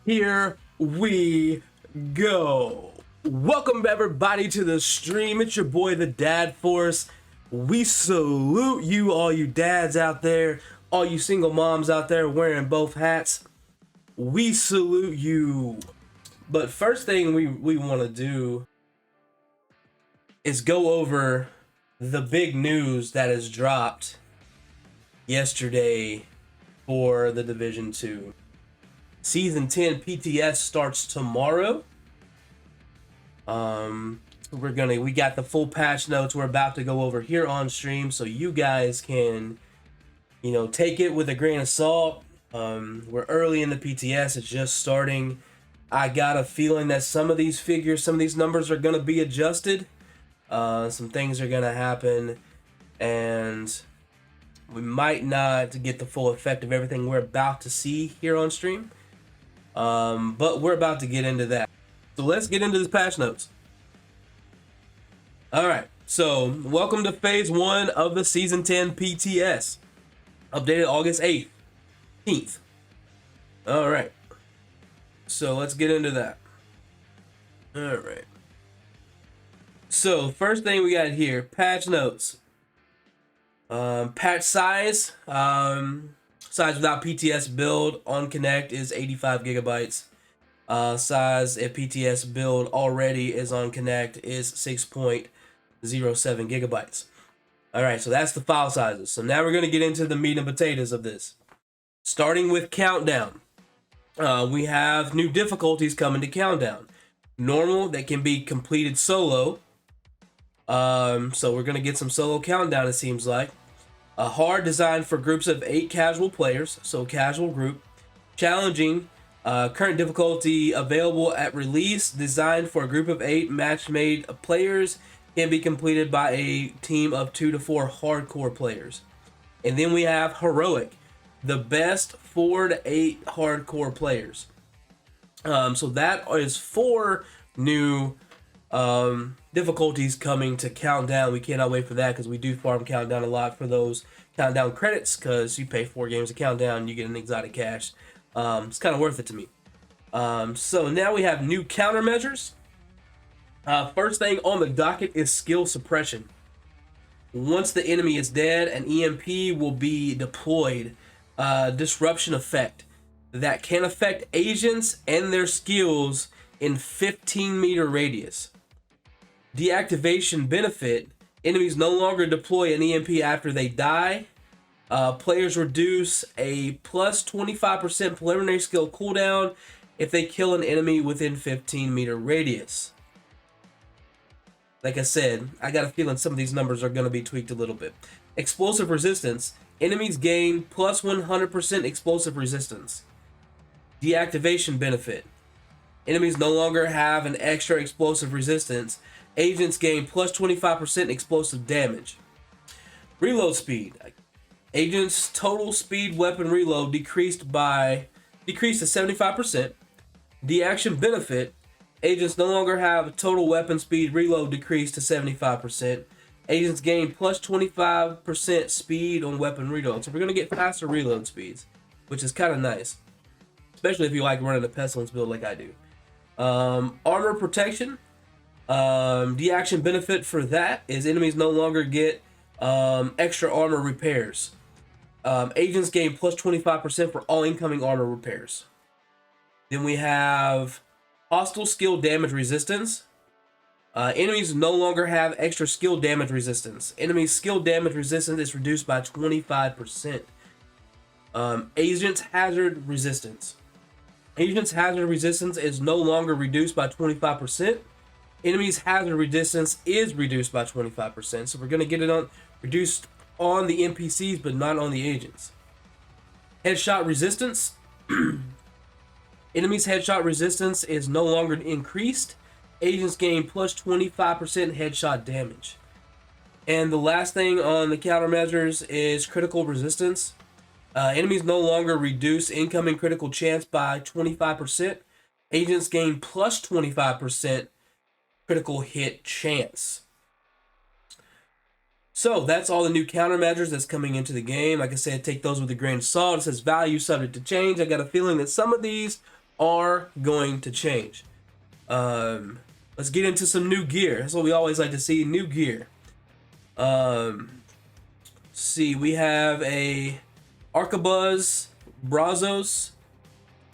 Here we go. Welcome everybody to the stream. It's your boy, the Dad Force. We salute you, all you dads out there, all you single moms out there wearing both hats. We salute you. But first thing we want to do is go over the big news that has dropped yesterday for the Division 2. Season 10 PTS starts tomorrow. We got the full patch notes we're about to go over here on stream, so you guys can, take it with a grain of salt. We're early in the PTS, it's just starting. I got a feeling that some of these figures, some of these numbers are gonna be adjusted. Some things are gonna happen, and we might not get the full effect of everything we're about to see here on stream. But we're about to get into that. So let's get into this patch notes. Alright, so welcome to phase 1 of the season 10 PTS. Updated August 18th. Alright. So let's get into that. Alright. So first thing we got here, patch notes. Patch size. Size without PTS build on Connect is 85 gigabytes. Size if PTS build already is on Connect is 6.07 gigabytes. Alright, so that's the file sizes. So now we're going to get into the meat and potatoes of this. Starting with Countdown. We have new difficulties coming to Countdown. Normal, that can be completed solo. So we're going to get some solo Countdown, it seems like. A hard, designed for groups of 8 casual players, so casual group. Challenging, current difficulty available at release, designed for a group of 8 match-made players, can be completed by a team of 2 to 4 hardcore players. And then we have Heroic, the best 4 to 8 hardcore players. So that is 4 new difficulties coming to Countdown. We cannot wait for that because we do farm Countdown a lot for those Countdown credits, because you pay 4 games of Countdown and you get an exotic cash. It's kind of worth it to me. So now we have new countermeasures. First thing on the docket is skill suppression. Once the enemy is dead, an EMP will be deployed. Disruption effect that can affect agents and their skills in 15-meter radius. Deactivation benefit. Enemies no longer deploy an EMP after they die. Players reduce a plus 25% preliminary skill cooldown if they kill an enemy within 15-meter radius. Like I said, I got a feeling some of these numbers are going to be tweaked a little bit. Explosive resistance. Enemies gain plus 100% explosive resistance. Deactivation benefit. Enemies no longer have an extra explosive resistance. Agents gain plus 25% explosive damage. Reload speed. Agents' total speed weapon reload decreased to 75%. Deaction benefit. Agents no longer have total weapon speed reload decreased to 75%. Agents gain plus 25% speed on weapon reload. So we're going to get faster reload speeds, which is kind of nice. Especially if you like running a Pestilence build like I do. Armor protection. Deaction benefit for that is enemies no longer get extra armor repairs. Agents gain plus 25% for all incoming armor repairs. Then we have hostile skill damage resistance. Enemies no longer have extra skill damage resistance. Enemies skill damage resistance is reduced by 25%. Agents hazard resistance. Agents hazard resistance is no longer reduced by 25%. Enemies hazard resistance is reduced by 25%. So we're going to get it on reduced on the NPCs, but not on the agents. Headshot resistance. Enemies headshot resistance is no longer increased. Agents gain plus 25% headshot damage. And the last thing on the countermeasures is critical resistance. Enemies no longer reduce incoming critical chance by 25%. Agents gain plus 25% critical hit chance. So that's all the new countermeasures that's coming into the game. Like I said, take those with a grain of salt. It says value subject to change. I got a feeling that some of these are going to change. Let's get into some new gear. That's what we always like to see, new gear. See, we have a Arquebuz Brazos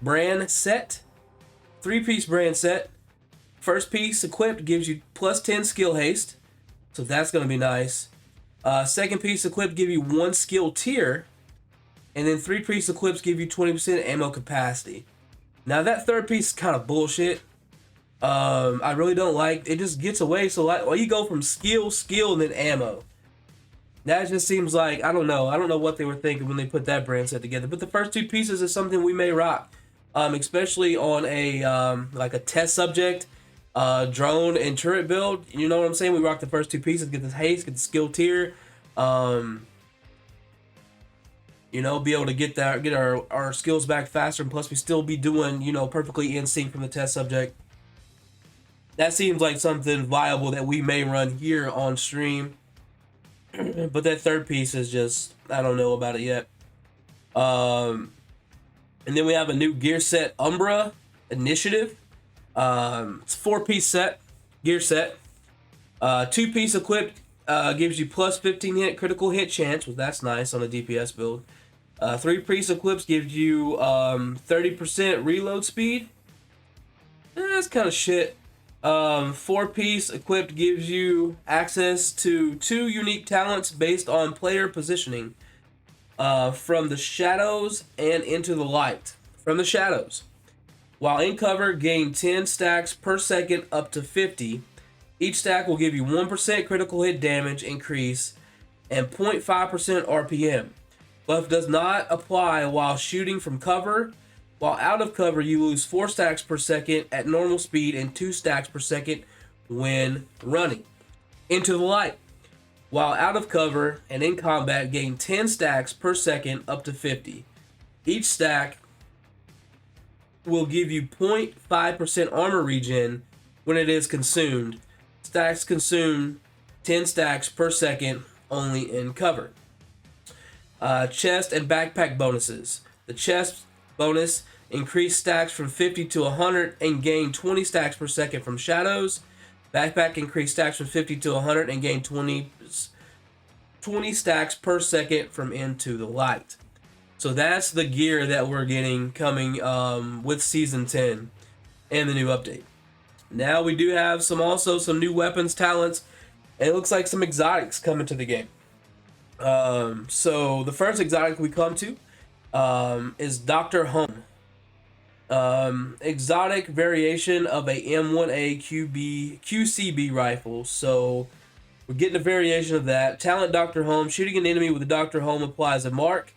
brand set, 3-piece brand set. First piece equipped gives you plus 10 skill haste, so that's going to be nice. Second piece equipped give you 1 skill tier, and then 3-piece equips give you 20% ammo capacity. Now that third piece is kind of bullshit. I really don't like it. Just gets away. So like, well, you go from skill, and then ammo. That just seems like, I don't know what they were thinking when they put that brand set together. But the first 2 pieces is something we may rock, especially on a like a test subject, drone and turret build. You know what I'm saying? We rock the first 2 pieces, get the haste, get the skill tier. You know, be able to get our skills back faster, and plus we still be doing, you know, perfectly in sync from the test subject. That seems like something viable that we may run here on stream. But that third piece is just, I don't know about it yet. And then we have a new gear set, Umbra Initiative. It's a 4-piece set, gear set. 2-piece equipped gives you plus 15 critical hit chance, well, that's nice on a DPS build. 3-piece equips gives you 30% reload speed. That's kind of shit. 4-piece equipped gives you access to 2 unique talents based on player positioning. From the shadows and into the light. From the shadows. While in cover, gain 10 stacks per second up to 50. Each stack will give you 1% critical hit damage increase and 0.5% RPM. Buff does not apply while shooting from cover. While out of cover, you lose 4 stacks per second at normal speed and 2 stacks per second when running. Into the light. While out of cover and in combat, gain 10 stacks per second up to 50. Each stack will give you 0.5% armor regen when it is consumed. Stacks consume 10 stacks per second only in cover. Chest and backpack bonuses. The chest bonus, increase stacks from 50 to 100 and gain 20 stacks per second from shadows. Backpack, increase stacks from 50 to 100 and gain 20 stacks per second from into the light. So that's the gear that we're getting coming with Season 10 and the new update. Now we do have some new weapons, talents, and it looks like some exotics coming to the game. So the first exotic we come to is Dr. Home. Exotic variation of a M1A QCB rifle. So we're getting a variation of that. Talent Dr. Home. Shooting an enemy with a Dr. Home applies a mark.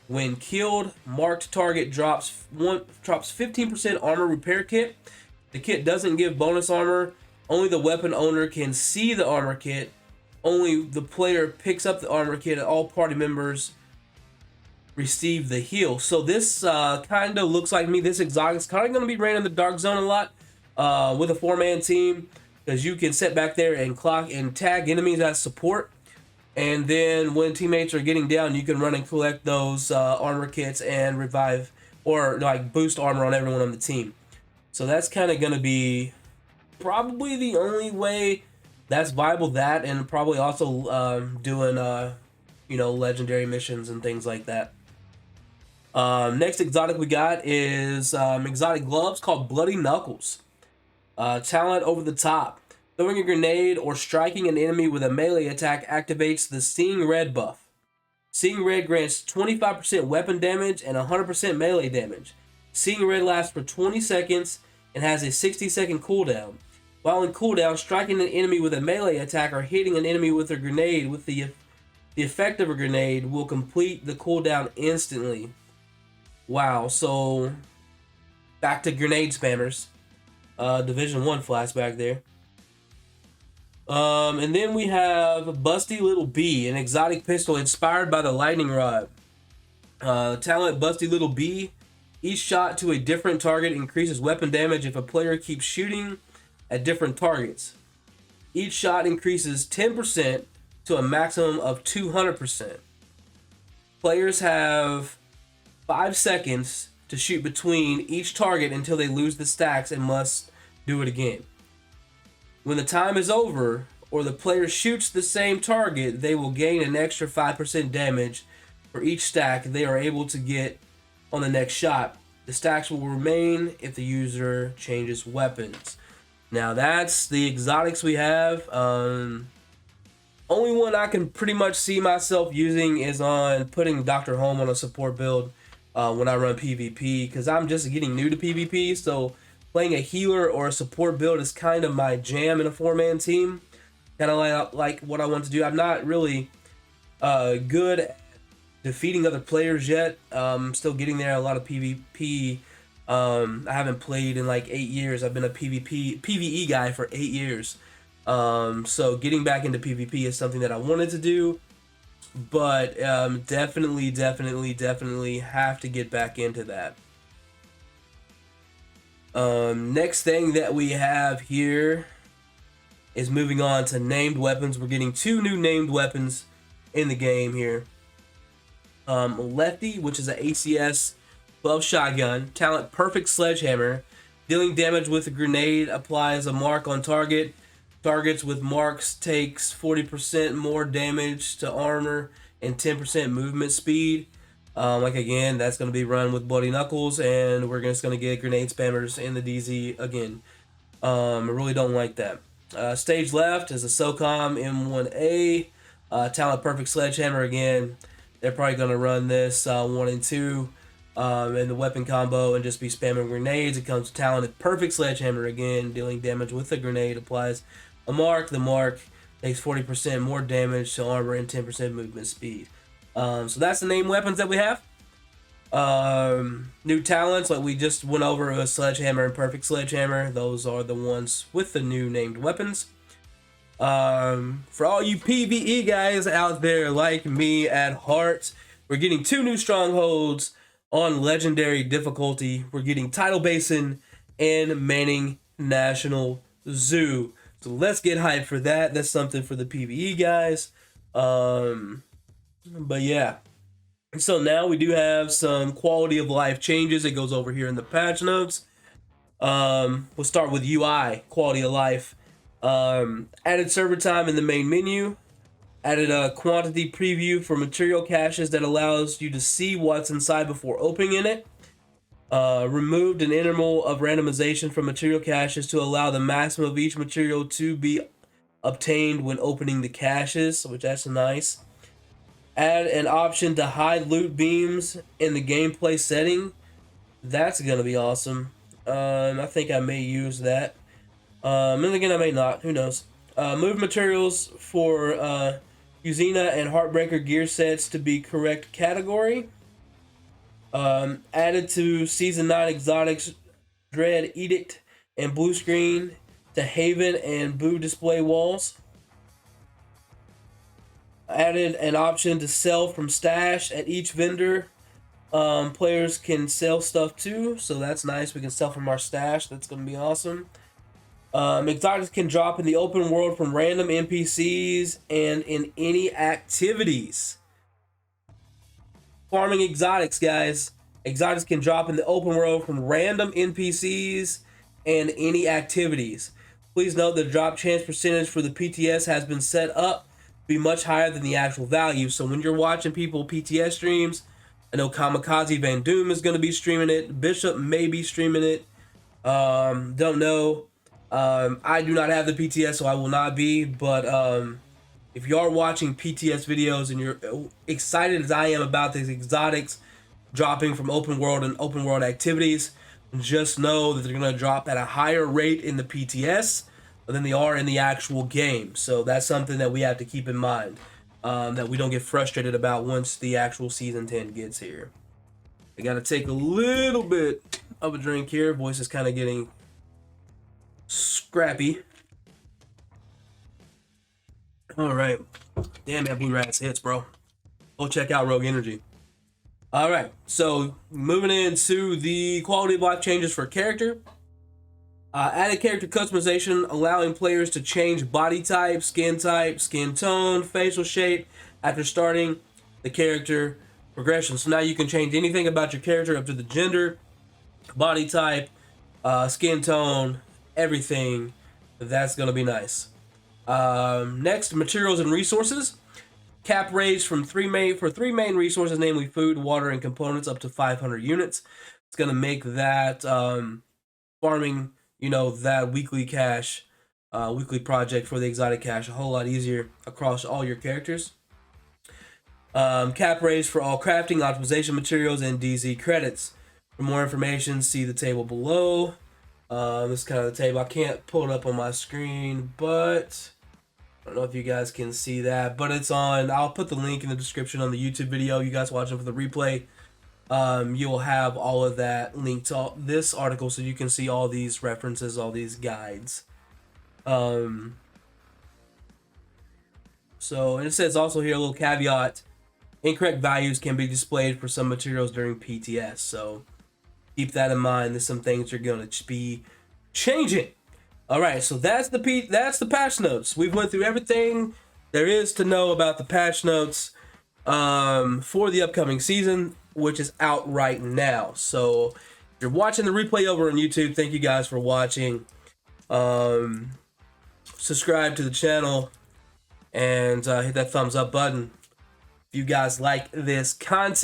When killed, marked target drops 15% armor repair kit. The kit doesn't give bonus armor. Only the weapon owner can see the armor kit. Only the player picks up the armor kit and all party members receive the heal. So this kind of looks like me. This exotic is kind of going to be ran in the dark zone a lot with a 4-man team, because you can sit back there and clock and tag enemies as support. And then when teammates are getting down, you can run and collect those armor kits and revive or like boost armor on everyone on the team. So that's kind of going to be probably the only way that's viable. That, and probably also doing legendary missions and things like that. Next exotic we got is exotic gloves called Bloody Knuckles. Talent over the top. Throwing a grenade or striking an enemy with a melee attack activates the Seeing Red buff. Seeing Red grants 25% weapon damage and 100% melee damage. Seeing Red lasts for 20 seconds and has a 60-second cooldown. While in cooldown, striking an enemy with a melee attack or hitting an enemy with a grenade with the effect of a grenade will complete the cooldown instantly. Wow, so back to grenade spammers. Division 1 flashback there. And then we have Busty Little B, an exotic pistol inspired by the lightning rod. Talent Busty Little B. Each shot to a different target increases weapon damage if a player keeps shooting at different targets. Each shot increases 10% to a maximum of 200%. Players have 5 seconds to shoot between each target until they lose the stacks and must do it again. When the time is over, or the player shoots the same target, they will gain an extra 5% damage for each stack they are able to get on the next shot. The stacks will remain if the user changes weapons. Now that's the exotics we have. Only one I can pretty much see myself using is on putting Dr. Home on a support build when I run PvP, because I'm just getting new to PvP, so playing a healer or a support build is kind of my jam in a 4-man team. Kind of like what I want to do. I'm not really good at defeating other players yet. Still getting there. A lot of PvP. I haven't played in like 8 years. I've been a PvE guy for 8 years. So getting back into PvP is something that I wanted to do, but definitely have to get back into that. Next thing that we have here is moving on to named weapons. We're getting 2 new named weapons in the game here. Lefty, which is an ACS 12 shotgun. Talent Perfect Sledgehammer. Dealing damage with a grenade applies a mark on target. Targets with marks takes 40% more damage to armor and 10% movement speed. Like again, that's going to be run with Bloody Knuckles, and we're just going to get grenade spammers in the DZ again. I really don't like that. Stage left is a SOCOM M1A. Talent Perfect Sledgehammer again. They're probably going to run this 1 and 2 in the weapon combo and just be spamming grenades. It comes to Talented Perfect Sledgehammer again. Dealing damage with a grenade applies a mark. The mark takes 40% more damage to armor and 10% movement speed. So that's the named weapons that we have. New talents, like we just went over, a Sledgehammer and Perfect Sledgehammer. Those are the ones with the new named weapons. For all you PvE guys out there like me at heart, we're getting 2 new strongholds on legendary difficulty. We're getting Tidal Basin and Manning National Zoo. So let's get hyped for that. That's something for the PvE guys. But yeah. So now we do have some quality of life changes. It goes over here in the patch notes. We'll start with UI, quality of life. Added server time in the main menu. Added a quantity preview for material caches that allows you to see what's inside before opening it. Removed an interval of randomization from material caches to allow the maximum of each material to be obtained when opening the caches, which that's nice. Add an option to hide loot beams in the gameplay setting. That's going to be awesome. I think I may use that. And again, I may not. Who knows? Move materials for Uzina and Heartbreaker gear sets to be correct category. Added to Season 9 exotics Dread Edict and Blue Screen to Haven and Boo display walls. Added an option to sell from stash at each vendor. Players can sell stuff too, so that's nice. We can sell from our stash. That's going to be awesome. Exotics can drop in the open world from random NPCs and in any activities. Farming exotics, guys. Exotics can drop in the open world from random NPCs and any activities. Please note the drop chance percentage for the PTS has been set up to be much higher than the actual value. So when you're watching people PTS streams, I know Kamikaze Van Doom is going to be streaming it. Bishop may be streaming it. Don't know. I do not have the PTS, so I will not be. But if you are watching PTS videos and you're excited as I am about these exotics dropping from open world and open world activities, just know that they're going to drop at a higher rate in the PTS than they are in the actual game. So that's something that we have to keep in mind, that we don't get frustrated about once the actual Season 10 gets here. I got to take a little bit of a drink here. Voice is kind of getting scrappy. All right. Damn, that Blue Rats hits, bro. Go check out Rogue Energy. All right. So moving into the quality of life changes for character. Added character customization, allowing players to change body type, skin tone, facial shape after starting the character progression. So now you can change anything about your character up to the gender, body type, skin tone, everything. That's gonna be nice. Next, materials and resources. Cap raised from three main resources, namely food, water, and components, up to 500 units. It's gonna make that farming, that weekly cache, weekly project for the exotic cache a whole lot easier across all your characters. Cap raised for all crafting, optimization materials, and DZ credits. For more information, see the table below. This is kind of the table. I can't pull it up on my screen, but I don't know if you guys can see that, but it's on. I'll put the link in the description on the YouTube video. You guys watching for the replay, you'll have all of that linked to this article, so you can see all these references, all these guides. So, and it says also here a little caveat: incorrect values can be displayed for some materials during PTS. So keep that in mind. There's some things you're gonna be changing. All right, so that's the patch notes. We've went through everything there is to know about the patch notes for the upcoming season, which is out right now. So if you're watching the replay over on YouTube, thank you guys for watching. Subscribe to the channel and hit that thumbs up button if you guys like this content.